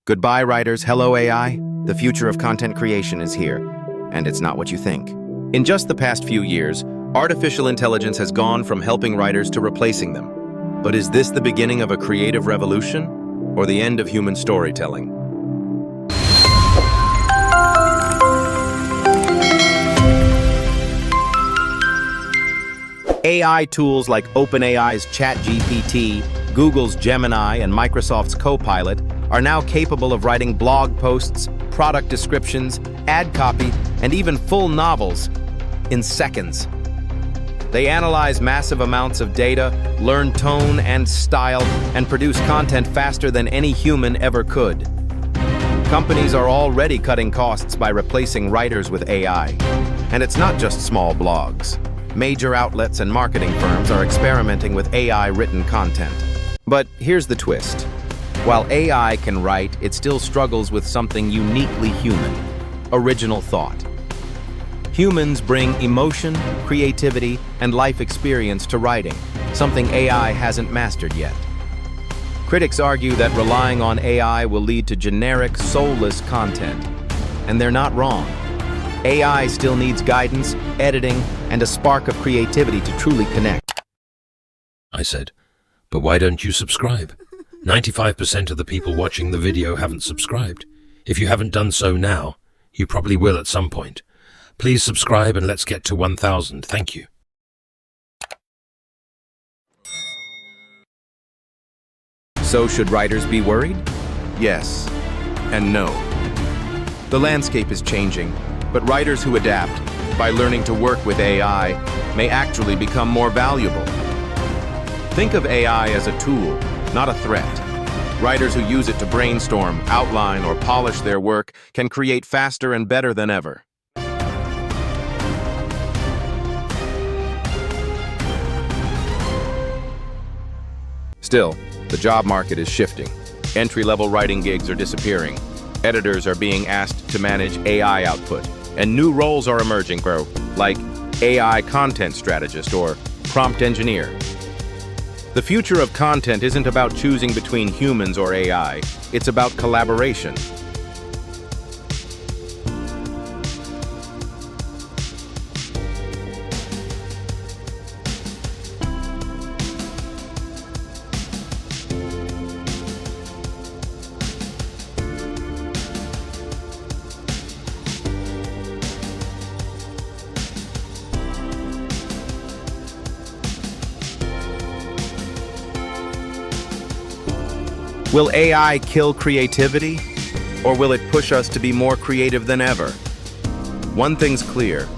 Goodbye, writers. Hello, AI. The future of content creation is here, and it's not what you think. In just the past few years, artificial intelligence has gone from helping writers to replacing them. But is this the beginning of a creative revolution, or the end of human storytelling? AI tools like OpenAI's ChatGPT, Google's Gemini, and Microsoft's Copilot are now capable of writing blog posts, product descriptions, ad copy, and even full novels in seconds. They analyze massive amounts of data, learn tone and style, and produce content faster than any human ever could. Companies are already cutting costs by replacing writers with AI. And it's not just small blogs. Major outlets and marketing firms are experimenting with AI-written content. But here's the twist. While AI can write, it still struggles with something uniquely human: original thought. Humans bring emotion, creativity, and life experience to writing, something AI hasn't mastered yet. Critics argue that relying on AI will lead to generic, soulless content. And they're not wrong. AI still needs guidance, editing, and a spark of creativity to truly connect. I said, but why don't you subscribe? 95% of the people watching the video haven't subscribed. If you haven't done so now, you probably will at some point. Please subscribe and let's get to 1,000. Thank you. So should writers be worried? Yes and no. The landscape is changing, but writers who adapt by learning to work with AI may actually become more valuable. Think of AI as a tool, not a threat. Writers who use it to brainstorm, outline, or polish their work can create faster and better than ever. Still, the job market is shifting. Entry-level writing gigs are disappearing. Editors are being asked to manage AI output, and new roles are emerging, like AI content strategist or prompt engineer. The future of content isn't about choosing between humans or AI, it's about collaboration. Will AI kill creativity, or will it push us to be more creative than ever? One thing's clear: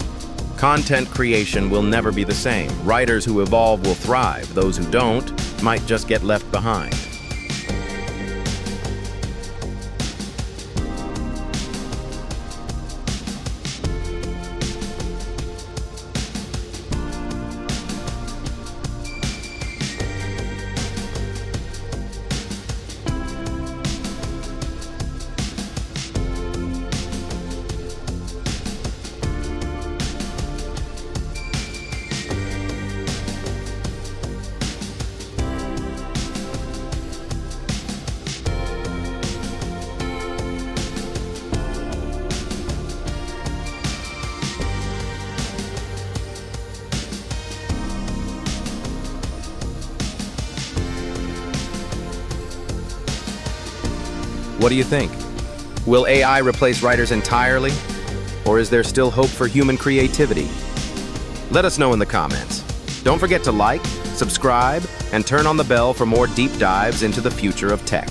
content creation will never be the same. Writers who evolve will thrive. Those who don't might just get left behind. What do you think? Will AI replace writers entirely? Or is there still hope for human creativity? Let us know in the comments. Don't forget to like, subscribe, and turn on the bell for more deep dives into the future of tech.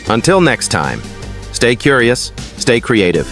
Until next time, stay curious, stay creative.